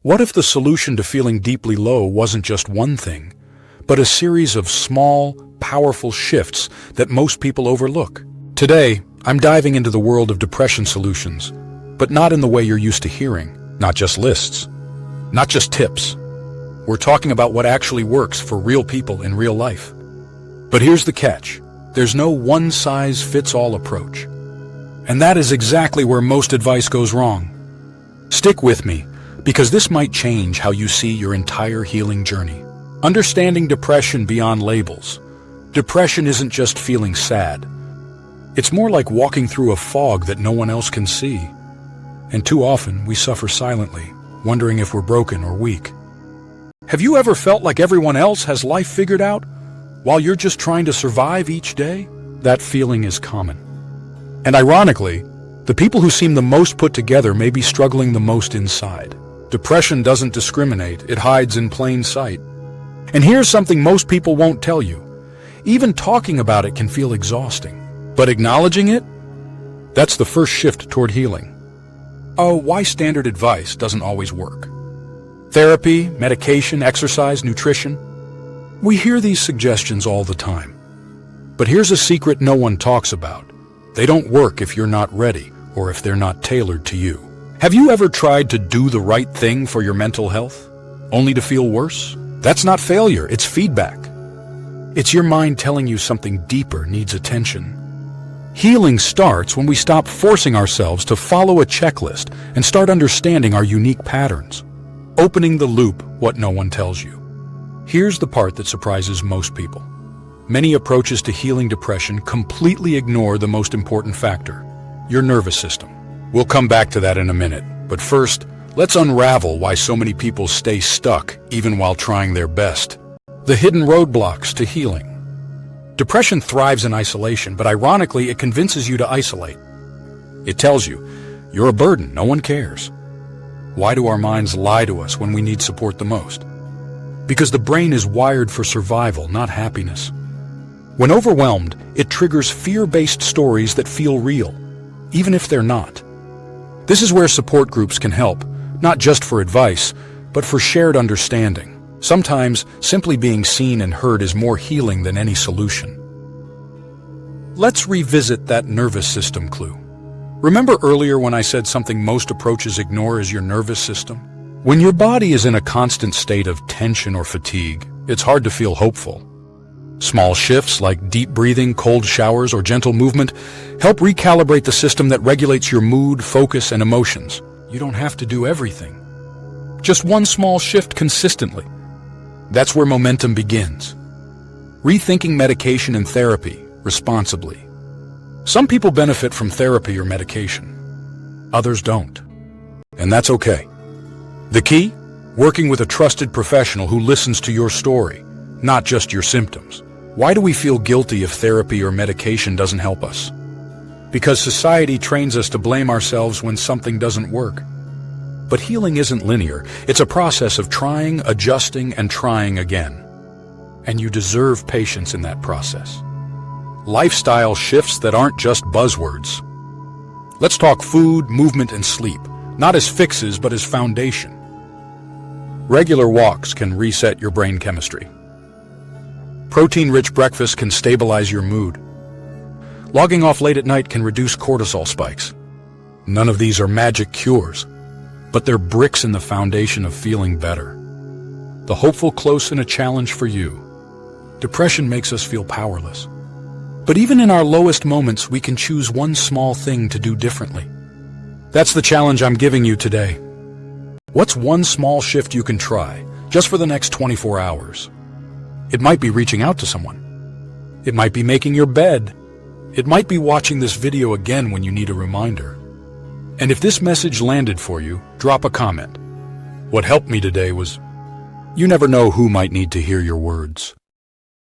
What if the solution to feeling deeply low wasn't just one thing, but a series of small, powerful shifts that most people overlook? Today, I'm diving into the world of depression solutions, but not in the way you're used to hearing. Not just lists, not just tips. We're talking about what actually works for real people in real life. But here's the catch. There's no one-size-fits-all approach. And that is exactly where most advice goes wrong. Stick with me, because this might change how you see your entire healing journey. Understanding depression beyond labels. Depression isn't just feeling sad. It's more like walking through a fog that no one else can see. And too often, we suffer silently, wondering if we're broken or weak. Have you ever felt like everyone else has life figured out, while you're just trying to survive each day? That feeling is common. And ironically, the people who seem the most put together may be struggling the most inside. Depression doesn't discriminate, it hides in plain sight. And here's something most people won't tell you. Even talking about it can feel exhausting. But acknowledging it? That's the first shift toward healing. Oh, why standard advice doesn't always work. Therapy, medication, exercise, nutrition. We hear these suggestions all the time. But here's a secret no one talks about. They don't work if you're not ready or if they're not tailored to you. Have you ever tried to do the right thing for your mental health, only to feel worse? That's not failure, it's feedback. It's your mind telling you something deeper needs attention. Healing starts when we stop forcing ourselves to follow a checklist and start understanding our unique patterns. Opening the loop, what no one tells you. Here's the part that surprises most people. Many approaches to healing depression completely ignore the most important factor, your nervous system. We'll come back to that in a minute, but first, let's unravel why so many people stay stuck even while trying their best. The hidden roadblocks to healing. Depression thrives in isolation, but ironically, it convinces you to isolate. It tells you, you're a burden, no one cares. Why do our minds lie to us when we need support the most? Because the brain is wired for survival, not happiness. When overwhelmed, it triggers fear-based stories that feel real, even if they're not. This is where support groups can help, not just for advice, but for shared understanding. Sometimes, simply being seen and heard is more healing than any solution. Let's revisit that nervous system clue. Remember earlier when I said something most approaches ignore is your nervous system? When your body is in a constant state of tension or fatigue, it's hard to feel hopeful. Small shifts like deep breathing, cold showers, or gentle movement help recalibrate the system that regulates your mood, focus, and emotions. You don't have to do everything. Just one small shift consistently. That's where momentum begins. Rethinking medication and therapy responsibly. Some people benefit from therapy or medication. Others don't. And that's okay. The key? Working with a trusted professional who listens to your story, not just your symptoms. Why do we feel guilty if therapy or medication doesn't help us? Because society trains us to blame ourselves when something doesn't work. But healing isn't linear. It's a process of trying, adjusting, and trying again. And you deserve patience in that process. Lifestyle shifts that aren't just buzzwords. Let's talk food, movement, and sleep, not as fixes, but as foundation. Regular walks can reset your brain chemistry. Protein-rich breakfast can stabilize your mood. Logging off late at night can reduce cortisol spikes. None of these are magic cures, but they're bricks in the foundation of feeling better. The hopeful close and a challenge for you. Depression makes us feel powerless. But even in our lowest moments, we can choose one small thing to do differently. That's the challenge I'm giving you today. What's one small shift you can try, just for the next 24 hours? It might be reaching out to someone. It might be making your bed. It might be watching this video again when you need a reminder. And if this message landed for you, drop a comment. What helped me today was, you never know who might need to hear your words.